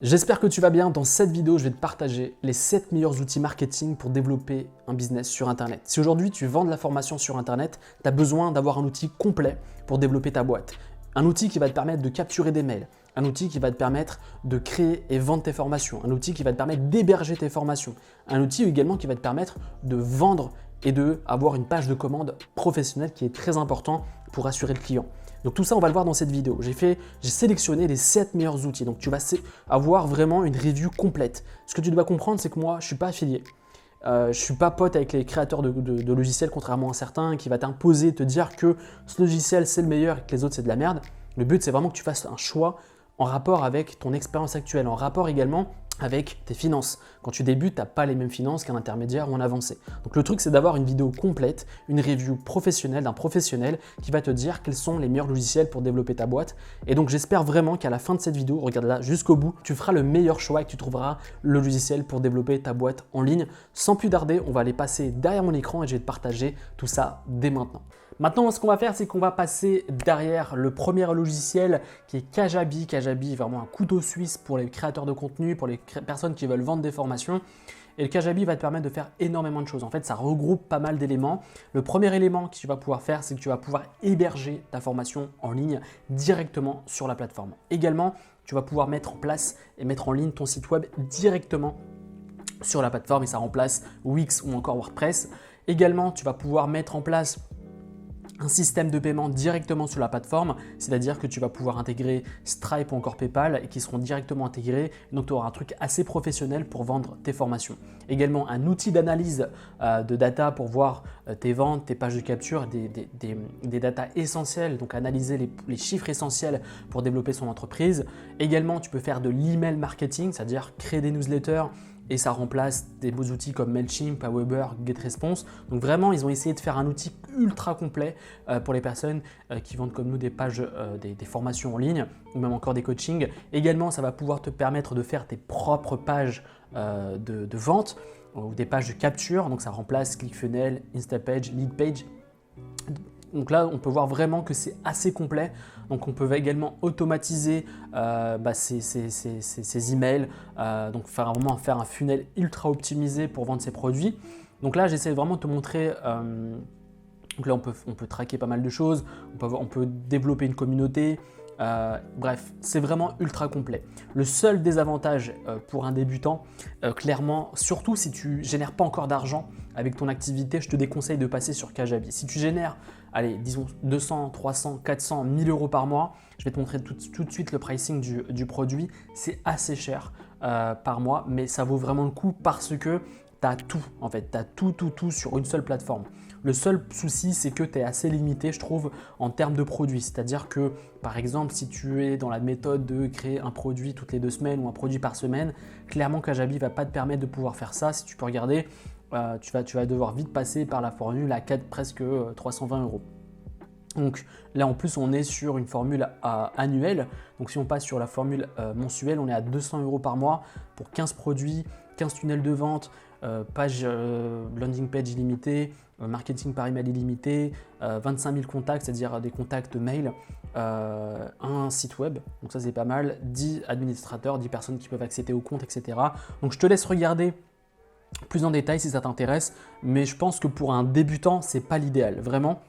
J'espère que tu vas bien. Dans cette vidéo, je vais te partager les 7 meilleurs outils marketing pour développer un business sur Internet. Si aujourd'hui tu vends de la formation sur Internet, tu as besoin d'avoir un outil complet pour développer ta boîte. Un outil qui va te permettre de capturer des mails, un outil qui va te permettre de créer et vendre tes formations, un outil qui va te permettre d'héberger tes formations, un outil également qui va te permettre de vendre et d'avoir une page de commande professionnelle qui est très important pour assurer le client. Donc tout ça, on va le voir dans cette vidéo. J'ai sélectionné les 7 meilleurs outils. Donc tu vas avoir vraiment une review complète. Ce que tu dois comprendre, c'est que moi, je ne suis pas affilié. Je ne suis pas pote avec les créateurs de logiciels, contrairement à certains, qui va t'imposer, te dire que ce logiciel, c'est le meilleur et que les autres, c'est de la merde. Le but, c'est vraiment que tu fasses un choix en rapport avec ton expérience actuelle, en rapport également avec tes finances. Quand tu débutes, tu n'as pas les mêmes finances qu'un intermédiaire ou un avancé. Donc le truc, c'est d'avoir une vidéo complète, une review professionnelle d'un professionnel qui va te dire quels sont les meilleurs logiciels pour développer ta boîte. Et donc j'espère vraiment qu'à la fin de cette vidéo, regarde-la jusqu'au bout, tu feras le meilleur choix et que tu trouveras le logiciel pour développer ta boîte en ligne. Sans plus tarder, on va aller passer derrière mon écran et je vais te partager tout ça dès maintenant. Maintenant, ce qu'on va faire, c'est qu'on va passer derrière le premier logiciel qui est Kajabi. Kajabi est vraiment un couteau suisse pour les créateurs de contenu, pour les personnes qui veulent vendre des formations. Et le Kajabi va te permettre de faire énormément de choses. En fait, ça regroupe pas mal d'éléments. Le premier élément que tu vas pouvoir faire, c'est que tu vas pouvoir héberger ta formation en ligne directement sur la plateforme. Également, tu vas pouvoir mettre en place et mettre en ligne ton site web directement sur la plateforme et ça remplace Wix ou encore WordPress. Également, tu vas pouvoir mettre en place un système de paiement directement sur la plateforme, c'est-à-dire que tu vas pouvoir intégrer Stripe ou encore PayPal et qui seront directement intégrés. Donc tu auras un truc assez professionnel pour vendre tes formations. Également un outil d'analyse de data pour voir tes ventes, tes pages de capture, des data essentielles, donc analyser les chiffres essentiels pour développer son entreprise. Également, tu peux faire de l'email marketing, c'est-à-dire créer des newsletters, et ça remplace des beaux outils comme Mailchimp, Aweber, GetResponse. Donc vraiment, ils ont essayé de faire un outil ultra complet pour les personnes qui vendent comme nous des pages, des formations en ligne ou même encore des coachings. Également, ça va pouvoir te permettre de faire tes propres pages de vente ou des pages de capture. Donc ça remplace ClickFunnels, Instapage, Leadpage. Donc là, on peut voir vraiment que c'est assez complet. Donc on peut également automatiser ces emails, donc vraiment faire un funnel ultra optimisé pour vendre ses produits. Donc là, j'essaie vraiment de te montrer. Donc là, on peut traquer pas mal de choses, on peut développer une communauté. Bref, c'est vraiment ultra complet. Le seul désavantage pour un débutant, clairement, surtout si tu génères pas encore d'argent avec ton activité, je te déconseille de passer sur Kajabi. Si tu génères, allez, disons 200, 300, 400, 1000 euros par mois, je vais te montrer tout de suite le pricing du produit. C'est assez cher par mois, mais ça vaut vraiment le coup parce que tu as tout, en fait, tu as tout sur une seule plateforme. Le seul souci, c'est que tu es assez limité, je trouve, en termes de produits. C'est-à-dire que, par exemple, si tu es dans la méthode de créer un produit toutes les 2 semaines ou un produit par semaine, clairement, Kajabi ne va pas te permettre de pouvoir faire ça. Si tu peux regarder, tu vas devoir vite passer par la formule à presque 320 euros. Donc là, en plus, on est sur une formule annuelle. Donc si on passe sur la formule mensuelle, on est à 200 euros par mois pour 15 produits, 15 tunnels de vente, landing page illimitée, marketing par email illimité, 25 000 contacts, c'est-à-dire des contacts mail, un site web, donc ça c'est pas mal, 10 administrateurs, 10 personnes qui peuvent accéder au compte, etc. Donc je te laisse regarder plus en détail si ça t'intéresse, mais je pense que pour un débutant, c'est pas l'idéal, vraiment.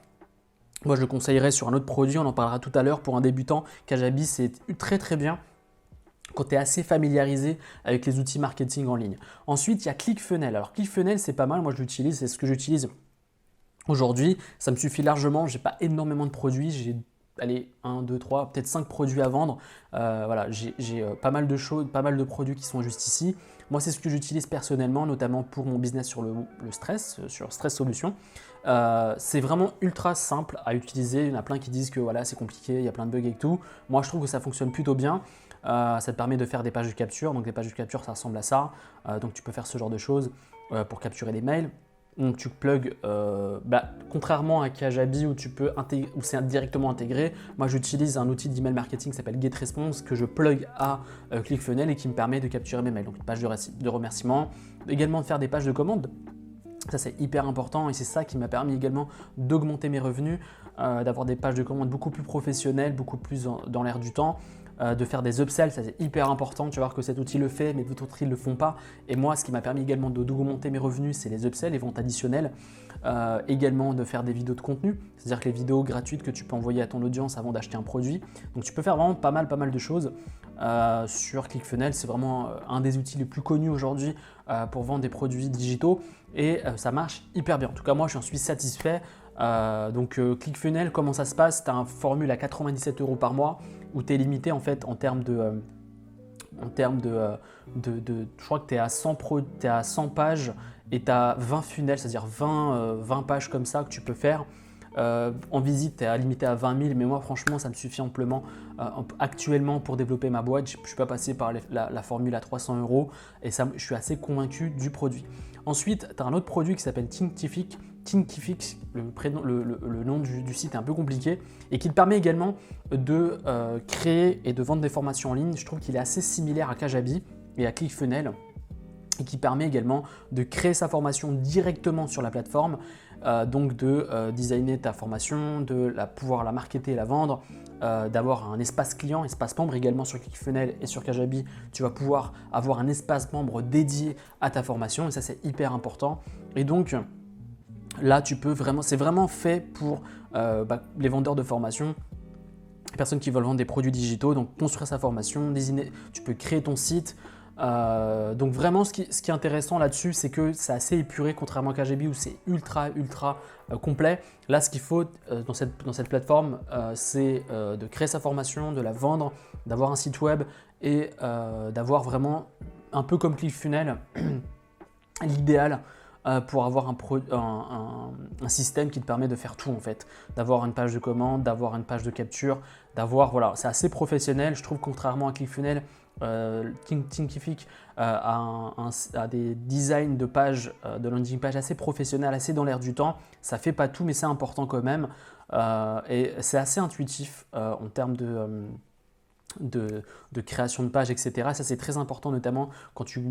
Moi je le conseillerais sur un autre produit, on en parlera tout à l'heure. Pour un débutant, Kajabi c'est très bien quand tu es assez familiarisé avec les outils marketing en ligne. Ensuite, il y a ClickFunnels. Alors ClickFunnels, c'est pas mal, moi je l'utilise, c'est ce que j'utilise aujourd'hui. Ça me suffit largement, j'ai pas énormément de produits, j'ai 1, 2, 3, peut-être 5 produits à vendre. Voilà, j'ai pas mal de choses, pas mal de produits qui sont juste ici. Moi, c'est ce que j'utilise personnellement, notamment pour mon business sur le stress, sur Stress Solutions. C'est vraiment ultra simple à utiliser. Il y en a plein qui disent que voilà, c'est compliqué, il y a plein de bugs et tout. Moi, je trouve que ça fonctionne plutôt bien. Ça te permet de faire des pages de capture. Donc, les pages de capture, ça ressemble à ça. Donc, tu peux faire ce genre de choses pour capturer des mails. Donc tu plugs, contrairement à Kajabi où où c'est directement intégré, moi j'utilise un outil d'email marketing qui s'appelle GetResponse que je plug à ClickFunnels et qui me permet de capturer mes mails. Donc une page de remerciement, également de faire des pages de commande. Ça c'est hyper important et c'est ça qui m'a permis également d'augmenter mes revenus, d'avoir des pages de commande beaucoup plus professionnelles, beaucoup plus dans l'air du temps. de faire des upsells, ça c'est hyper important. Tu vas voir que cet outil le fait, mais d'autres outils ne le font pas. Et moi, ce qui m'a permis également d'augmenter mes revenus, c'est les upsells, les ventes additionnelles. Également de faire des vidéos de contenu, c'est-à-dire que les vidéos gratuites que tu peux envoyer à ton audience avant d'acheter un produit. Donc tu peux faire vraiment pas mal de choses sur ClickFunnels. C'est vraiment un des outils les plus connus aujourd'hui pour vendre des produits digitaux et ça marche hyper bien. En tout cas, moi, je suis satisfait. ClickFunnels, comment ça se passe? Tu as un formule à 97 € par mois où tu es limité en fait en termes de je crois que tu es à 100 pages et tu as 20 funnels, c'est-à-dire 20 pages comme ça que tu peux faire. En visite, tu es limité à 20 000, mais moi franchement ça me suffit amplement actuellement pour développer ma boîte. Je ne suis pas passé par la formule à 300 € et ça, je suis assez convaincu du produit. Ensuite, tu as un autre produit qui s'appelle Thinkific. Thinkific, le nom du site est un peu compliqué et qui te permet également de créer et de vendre des formations en ligne. Je trouve qu'il est assez similaire à Kajabi et à ClickFunnels et qui permet également de créer sa formation directement sur la plateforme, donc de designer ta formation, de pouvoir la marketer et la vendre, d'avoir un espace client, espace membre également sur ClickFunnels et sur Kajabi. Tu vas pouvoir avoir un espace membre dédié à ta formation et ça c'est hyper important. Et donc là, c'est vraiment fait pour les vendeurs de formation, les personnes qui veulent vendre des produits digitaux, donc construire sa formation, tu peux créer ton site. Donc vraiment, ce qui est intéressant là-dessus, c'est que c'est assez épuré, contrairement à KGB où c'est ultra complet. Là, ce qu'il faut dans cette plateforme, c'est de créer sa formation, de la vendre, d'avoir un site web et d'avoir vraiment, un peu comme ClickFunnels, l'idéal pour avoir un système qui te permet de faire tout en fait, d'avoir une page de commande, d'avoir une page de capture, voilà, c'est assez professionnel. Je trouve, contrairement à ClickFunnels, Thinkific a des designs de pages, de landing page assez professionnels, assez dans l'air du temps. Ça fait pas tout, mais c'est important quand même, et c'est assez intuitif en termes de création de pages, etc. Ça, c'est très important, notamment quand tu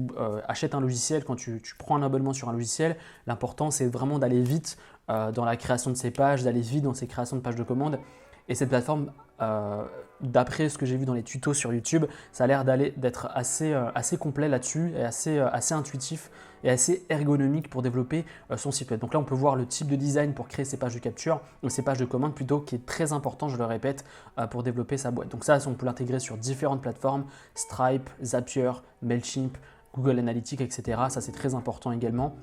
achètes un logiciel, quand tu prends un abonnement sur un logiciel. L'important, c'est vraiment d'aller vite dans la création de ces pages, d'aller vite dans ces créations de pages de commande. Et cette plateforme, d'après ce que j'ai vu dans les tutos sur YouTube, ça a l'air d'être assez complet là-dessus et assez intuitif et assez ergonomique pour développer son site web. Donc là, on peut voir le type de design pour créer ces pages de capture, ou ces pages de commande plutôt, qui est très important, je le répète, pour développer sa boîte. Donc ça, on peut l'intégrer sur différentes plateformes, Stripe, Zapier, Mailchimp, Google Analytics, etc. Ça, c'est très important également.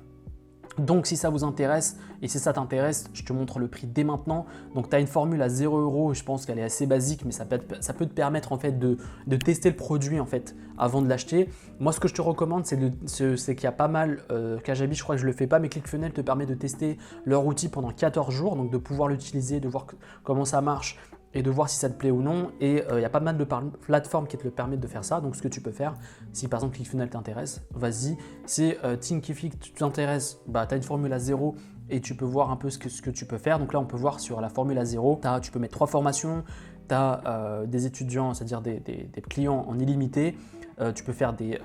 Donc si ça vous intéresse et si ça t'intéresse, je te montre le prix dès maintenant. Donc tu as une formule à 0 €, je pense qu'elle est assez basique, mais ça peut te permettre en fait de tester le produit en fait avant de l'acheter. Moi, ce que je te recommande, c'est qu'il y a pas mal, Kajabi, je crois que je ne le fais pas, mais ClickFunnels te permet de tester leur outil pendant 14 jours, donc de pouvoir l'utiliser, de voir comment ça marche et de voir si ça te plaît ou non. Et il y a pas mal de plateformes qui te le permettent de faire ça. Donc ce que tu peux faire, si par exemple ClickFunnels t'intéresse, vas-y. Si Thinkific t'intéresse, tu as une formule à 0 et tu peux voir un peu ce que tu peux faire. Donc là, on peut voir sur la formule à 0, tu peux mettre 3 formations, tu as des étudiants, c'est-à-dire des clients en illimité. Tu peux faire des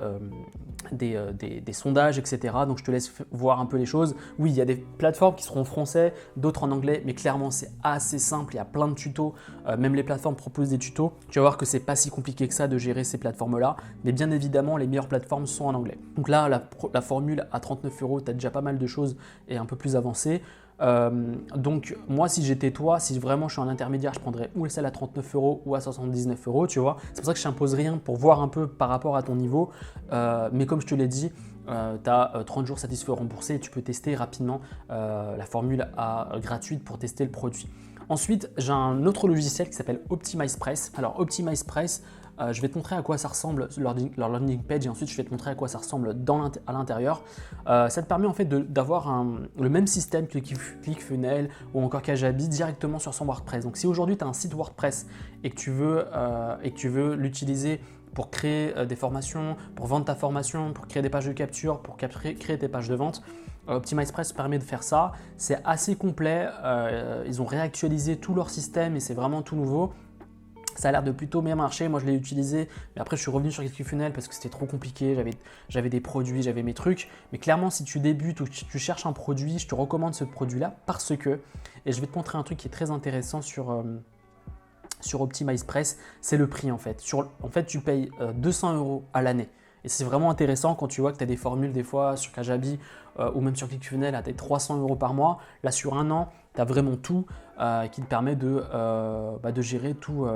sondages, etc. Donc je te laisse voir un peu les choses. Oui, il y a des plateformes qui seront en français, d'autres en anglais, mais clairement c'est assez simple. Il y a plein de tutos, même les plateformes proposent des tutos. Tu vas voir que c'est pas si compliqué que ça de gérer ces plateformes-là, mais bien évidemment les meilleures plateformes sont en anglais. Donc là, la formule à 39 €, tu as déjà pas mal de choses et un peu plus avancées. Donc moi, si j'étais toi, si vraiment je suis un intermédiaire, je prendrais ou celle à 39 € ou à 79 €, tu vois. C'est pour ça que je t'impose rien, pour voir un peu par rapport à ton niveau. Mais comme je te l'ai dit, tu as 30 jours satisfaits remboursés et tu peux tester rapidement la formule gratuite pour tester le produit. Ensuite, j'ai un autre logiciel qui s'appelle OptimizePress. Alors OptimizePress, je vais te montrer à quoi ça ressemble leur landing page et ensuite je vais te montrer à quoi ça ressemble à l'intérieur. Ça te permet en fait d'avoir le même système que ClickFunnels ou encore Kajabi directement sur son WordPress. Donc si aujourd'hui tu as un site WordPress et que tu veux l'utiliser pour créer des formations, pour vendre ta formation, pour créer des pages de capture, pour créer tes pages de vente, OptimizePress permet de faire ça. C'est assez complet, ils ont réactualisé tout leur système et c'est vraiment tout nouveau. Ça a l'air de plutôt bien marcher. Moi, je l'ai utilisé, mais après, je suis revenu sur ClickFunnels parce que c'était trop compliqué. J'avais des produits, j'avais mes trucs. Mais clairement, si tu débutes ou si tu cherches un produit, je te recommande ce produit-là parce que, et je vais te montrer un truc qui est très intéressant sur sur OptimizePress, c'est le prix en fait. En fait, tu payes 200 € à l'année. Et c'est vraiment intéressant quand tu vois que tu as des formules des fois sur Kajabi ou même sur ClickFunnels à tes 300 € par mois. Là, sur un an, tu as vraiment tout qui te permet de gérer tout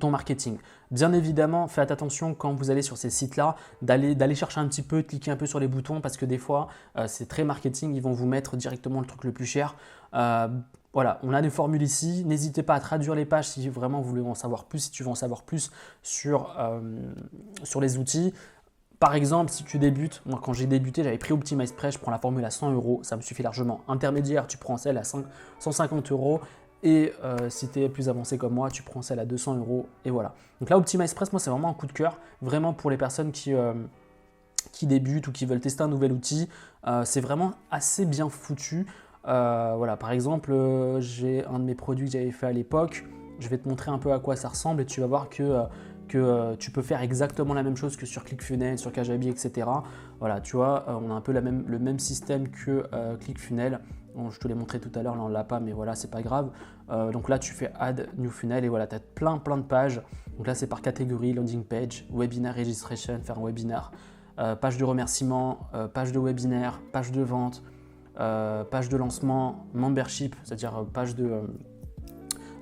ton marketing. Bien évidemment, faites attention quand vous allez sur ces sites-là, d'aller chercher un petit peu, de cliquer un peu sur les boutons parce que des fois, c'est très marketing, ils vont vous mettre directement le truc le plus cher. Voilà, on a des formules ici. N'hésitez pas à traduire les pages si vraiment vous voulez en savoir plus, si tu veux en savoir plus sur les outils. Par exemple, si tu débutes, moi quand j'ai débuté, j'avais pris OptimizePress, je prends la formule à 100 €, ça me suffit largement. Intermédiaire, tu prends celle à 150 € et si tu es plus avancé comme moi, tu prends celle à 200 € et voilà. Donc là, OptimizePress, moi c'est vraiment un coup de cœur, vraiment pour les personnes qui débutent ou qui veulent tester un nouvel outil. C'est vraiment assez bien foutu. Voilà, par exemple, j'ai un de mes produits que j'avais fait à l'époque. Je vais te montrer un peu à quoi ça ressemble et tu vas voir que tu peux faire exactement la même chose que sur ClickFunnels, sur Kajabi, etc. Voilà, tu vois, on a un peu le même système que ClickFunnels. Bon, je te l'ai montré tout à l'heure, là on ne l'a pas, mais voilà, c'est pas grave. Donc là, tu fais Add New Funnel et voilà, tu as plein de pages. Donc là, c'est par catégorie, landing page, webinar registration, faire un webinar, page de remerciement, page de webinaire, page de vente, page de lancement, membership, c'est-à-dire page de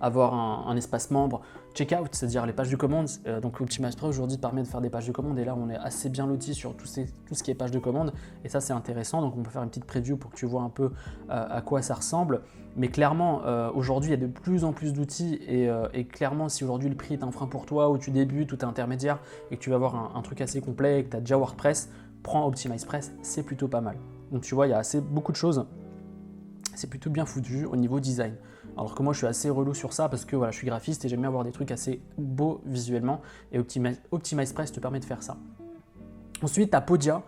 avoir un espace membre, checkout, c'est-à-dire les pages de commande. Donc OptimizePress aujourd'hui permet de faire des pages de commande et là on est assez bien loti sur tout ce qui est page de commande et ça c'est intéressant. Donc on peut faire une petite preview pour que tu vois un peu à quoi ça ressemble. Mais clairement aujourd'hui il y a de plus en plus d'outils et clairement si aujourd'hui le prix est un frein pour toi ou tu débutes ou tu es intermédiaire et que tu vas avoir un truc assez complet et que tu as déjà WordPress, prends OptimizePress, c'est plutôt pas mal. Donc tu vois il y a beaucoup de choses, c'est plutôt bien foutu au niveau design. Alors que moi je suis assez relou sur ça parce que voilà, je suis graphiste et j'aime bien avoir des trucs assez beaux visuellement et OptimizePress te permet de faire ça. Ensuite tu as Podia.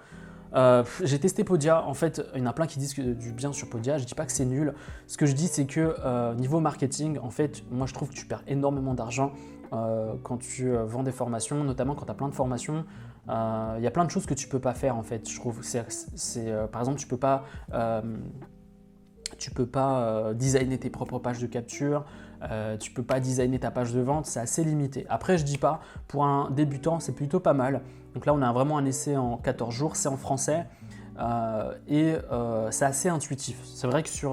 J'ai testé Podia, en fait il y en a plein qui disent du bien sur Podia, je dis pas que c'est nul. Ce que je dis c'est que niveau marketing, en fait moi je trouve que tu perds énormément d'argent quand tu vends des formations, notamment quand tu as plein de formations. Il y a plein de choses que tu peux pas faire en fait, je trouve. Par exemple tu peux pas designer tes propres pages de capture, tu peux pas designer ta page de vente, c'est assez limité. Après, je dis pas, pour un débutant, c'est plutôt pas mal. Donc là, on a vraiment un essai en 14 jours, c'est en français et c'est assez intuitif. C'est vrai que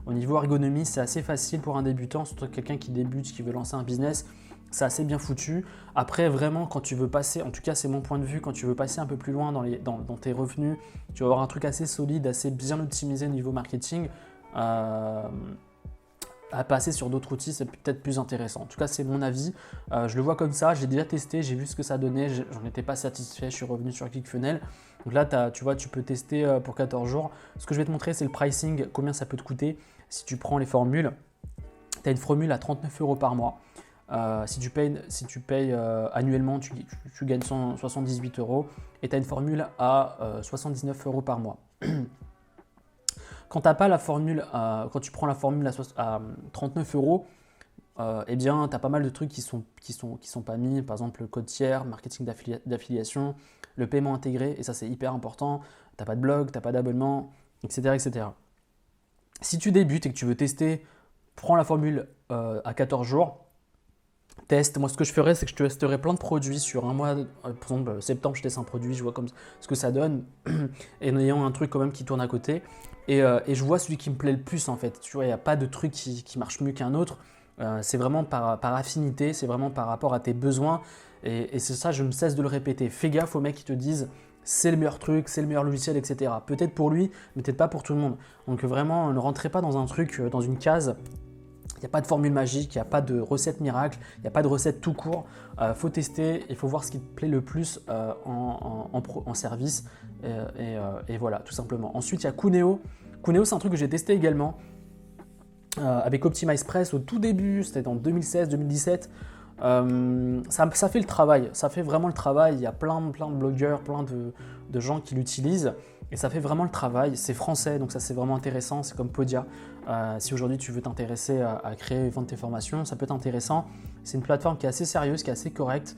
au niveau ergonomie, c'est assez facile pour un débutant, surtout quelqu'un qui débute, qui veut lancer un business. C'est assez bien foutu. Après, vraiment, quand tu veux passer, en tout cas, c'est mon point de vue, quand tu veux passer un peu plus loin dans tes revenus, tu vas avoir un truc assez solide, assez bien optimisé au niveau marketing. À passer sur d'autres outils, c'est peut-être plus intéressant. En tout cas, c'est mon avis. Je le vois comme ça. J'ai déjà testé, j'ai vu ce que ça donnait. J'en étais pas satisfait. Je suis revenu sur ClickFunnels. Donc là, tu vois, tu peux tester pour 14 jours. Ce que je vais te montrer, c'est le pricing, combien ça peut te coûter si tu prends les formules. Tu as une formule à 39 € par mois. Si tu payes annuellement, tu gagnes 178 € et tu as une formule à 79 € par mois. Quand tu n'as pas la formule, quand tu prends la formule à 39 €, eh bien, tu as pas mal de trucs qui sont pas mis, par exemple le code tiers, marketing d'affiliation, le paiement intégré, et ça c'est hyper important. Tu n'as pas de blog, tu n'as pas d'abonnement, etc., etc. Si tu débutes et que tu veux tester, prends la formule à 14 jours. Teste. Moi, ce que je ferais, c'est que je testerais plein de produits sur un mois. Par exemple, septembre, je teste un produit, je vois comme ce que ça donne, et en ayant un truc quand même qui tourne à côté. Et je vois celui qui me plaît le plus en fait. Tu vois, il n'y a pas de truc qui marche mieux qu'un autre. C'est vraiment par affinité, c'est vraiment par rapport à tes besoins. Et c'est ça, je ne cesse de le répéter. Fais gaffe aux mecs qui te disent c'est le meilleur truc, c'est le meilleur logiciel, etc. Peut-être pour lui, mais peut-être pas pour tout le monde. Donc vraiment, ne rentrez pas dans un truc, dans une case. Il n'y a pas de formule magique, il n'y a pas de recette miracle, il n'y a pas de recette tout court. Faut tester, il faut voir ce qui te plaît le plus en service. Et voilà, tout simplement. Ensuite, il y a Kuneo. Kuneo, c'est un truc que j'ai testé également avec OptimizePress au tout début, c'était en 2016-2017. Ça fait le travail, ça fait vraiment le travail. Il y a plein de blogueurs, plein de gens qui l'utilisent et ça fait vraiment le travail. C'est français, donc ça c'est vraiment intéressant. C'est comme Podia. Si aujourd'hui tu veux t'intéresser à créer et vendre tes formations, ça peut être intéressant. C'est une plateforme qui est assez sérieuse, qui est assez correcte,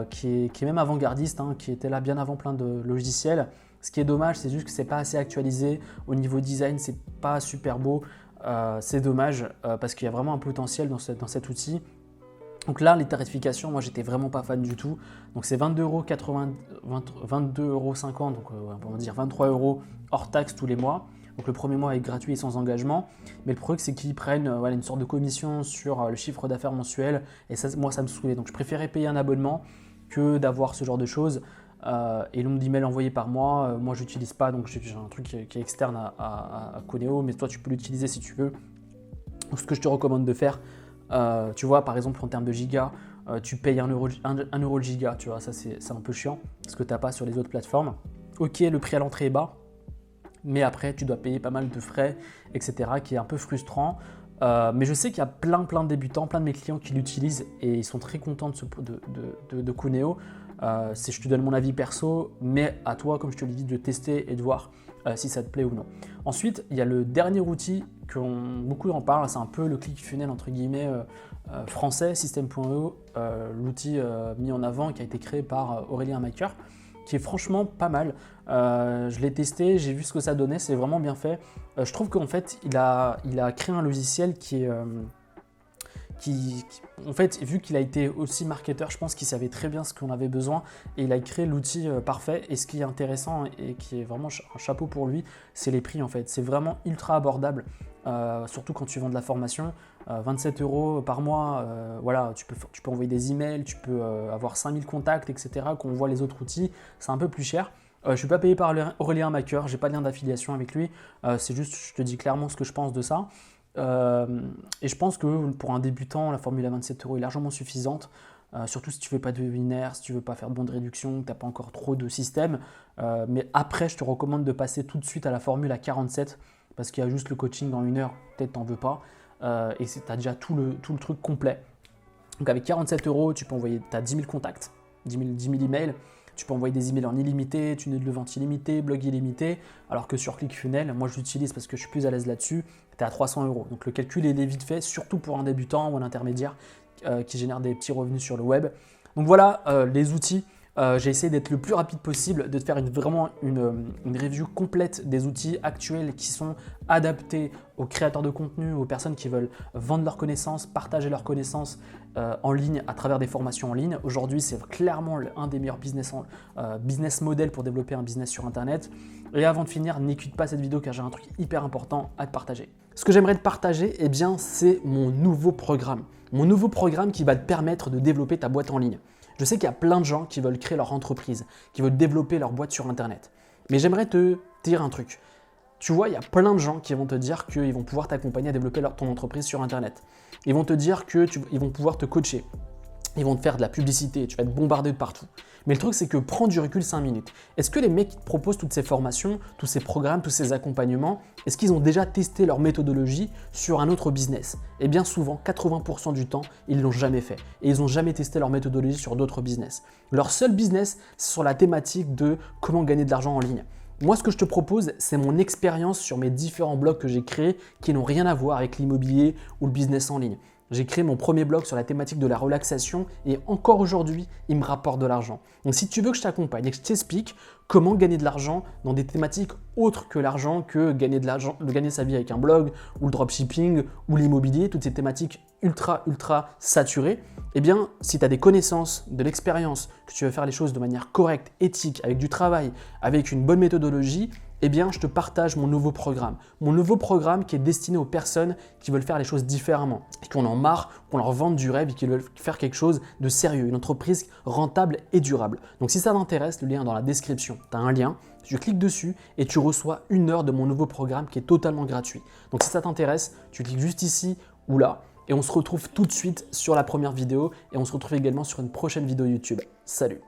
qui est même avant-gardiste, hein, qui était là bien avant plein de logiciels. Ce qui est dommage, c'est juste que c'est pas assez actualisé. Au niveau design, c'est pas super beau. c'est dommage parce qu'il y a vraiment un potentiel dans cet outil. Donc là, les tarifications, moi j'étais vraiment pas fan du tout. Donc c'est 22,50 €, donc on va dire 23 € hors taxe tous les mois. Donc le premier mois est gratuit et sans engagement. Mais le problème, c'est qu'ils prennent une sorte de commission sur le chiffre d'affaires mensuel. Et ça, moi, ça me saoulait. Donc je préférais payer un abonnement que d'avoir ce genre de choses. Et le nombre d'emails envoyés par mois, moi je n'utilise pas. Donc j'ai un truc qui est externe à Coneo. Mais toi, tu peux l'utiliser si tu veux. Donc ce que je te recommande de faire, tu vois, par exemple, en termes de gigas, tu payes 1 € le giga, tu vois, ça c'est un peu chiant, ce que tu n'as pas sur les autres plateformes. Ok, le prix à l'entrée est bas, mais après, tu dois payer pas mal de frais, etc., qui est un peu frustrant. Mais je sais qu'il y a plein de débutants, plein de mes clients qui l'utilisent et ils sont très contents de Cuneo. Je te donne mon avis perso, mais à toi, comme je te l'ai dit, de tester et de voir si ça te plaît ou non. Ensuite, il y a le dernier outil que beaucoup en parlent, c'est un peu le ClickFunnels entre guillemets français, System.io, l'outil mis en avant qui a été créé par Aurélien Maker, qui est franchement pas mal. Je l'ai testé, j'ai vu ce que ça donnait, c'est vraiment bien fait. Je trouve qu'en fait, il a créé un logiciel qui est... en fait, vu qu'il a été aussi marketeur, je pense qu'il savait très bien ce qu'on avait besoin et il a créé l'outil parfait. Et ce qui est intéressant et qui est vraiment un chapeau pour lui, c'est les prix en fait. C'est vraiment ultra abordable, surtout quand tu vends de la formation. 27 € par mois, voilà, tu peux envoyer des emails, tu peux avoir 5000 contacts, etc. Quand on voit les autres outils, c'est un peu plus cher. Je ne suis pas payé par Aurélien Maker, je n'ai pas de lien d'affiliation avec lui. C'est juste, je te dis clairement ce que je pense de ça. Et je pense que pour un débutant, la formule à 27 € est largement suffisante, surtout si tu ne veux pas de webinaire, si tu ne veux pas faire de bons de réduction, que tu n'as pas encore trop de système. Mais après, je te recommande de passer tout de suite à la formule à 47 parce qu'il y a juste le coaching dans 1 heure, peut-être tu n'en veux pas, et tu as déjà tout le truc complet. Donc avec 47 €, tu peux envoyer, tu as 10 000 contacts, 10 000 emails. Tu peux envoyer des emails en illimité, tunnel de vente illimité, blog illimité, alors que sur ClickFunnels, moi je l'utilise parce que je suis plus à l'aise là-dessus, tu es à 300 €. Donc le calcul est vite fait, surtout pour un débutant ou un intermédiaire qui génère des petits revenus sur le web. Donc voilà les outils. J'ai essayé d'être le plus rapide possible, de te faire vraiment une review complète des outils actuels qui sont adaptés aux créateurs de contenu, aux personnes qui veulent vendre leurs connaissances, partager leurs connaissances en ligne à travers des formations en ligne. Aujourd'hui, c'est clairement un des meilleurs business models pour développer un business sur Internet. Et avant de finir, n'écoute pas cette vidéo car j'ai un truc hyper important à te partager. Ce que j'aimerais te partager, eh bien, c'est mon nouveau programme. Mon nouveau programme qui va te permettre de développer ta boîte en ligne. Je sais qu'il y a plein de gens qui veulent créer leur entreprise, qui veulent développer leur boîte sur Internet. Mais j'aimerais te dire un truc. Tu vois, il y a plein de gens qui vont te dire qu'ils vont pouvoir t'accompagner à développer ton entreprise sur Internet. Ils vont te dire qu'ils vont pouvoir te coacher. Ils vont te faire de la publicité, tu vas être bombardé de partout. Mais le truc, c'est que prends du recul 5 minutes. Est-ce que les mecs qui te proposent toutes ces formations, tous ces programmes, tous ces accompagnements, est-ce qu'ils ont déjà testé leur méthodologie sur un autre business? Et bien souvent, 80% du temps, ils ne l'ont jamais fait. Et ils n'ont jamais testé leur méthodologie sur d'autres business. Leur seul business, c'est sur la thématique de comment gagner de l'argent en ligne. Moi, ce que je te propose, c'est mon expérience sur mes différents blogs que j'ai créés qui n'ont rien à voir avec l'immobilier ou le business en ligne. J'ai créé mon premier blog sur la thématique de la relaxation et encore aujourd'hui, il me rapporte de l'argent. Donc si tu veux que je t'accompagne et que je t'explique comment gagner de l'argent dans des thématiques autres que l'argent, que gagner sa vie avec un blog ou le dropshipping ou l'immobilier, toutes ces thématiques ultra saturées, eh bien si tu as des connaissances, de l'expérience, que tu veux faire les choses de manière correcte, éthique, avec du travail, avec une bonne méthodologie, eh bien, je te partage mon nouveau programme. Mon nouveau programme qui est destiné aux personnes qui veulent faire les choses différemment et qui en ont marre, qu'on leur vende du rêve et qui veulent faire quelque chose de sérieux, une entreprise rentable et durable. Donc, si ça t'intéresse, le lien est dans la description. Tu as un lien, tu cliques dessus et tu reçois 1 heure de mon nouveau programme qui est totalement gratuit. Donc, si ça t'intéresse, tu cliques juste ici ou là et on se retrouve tout de suite sur la première vidéo et on se retrouve également sur une prochaine vidéo YouTube. Salut!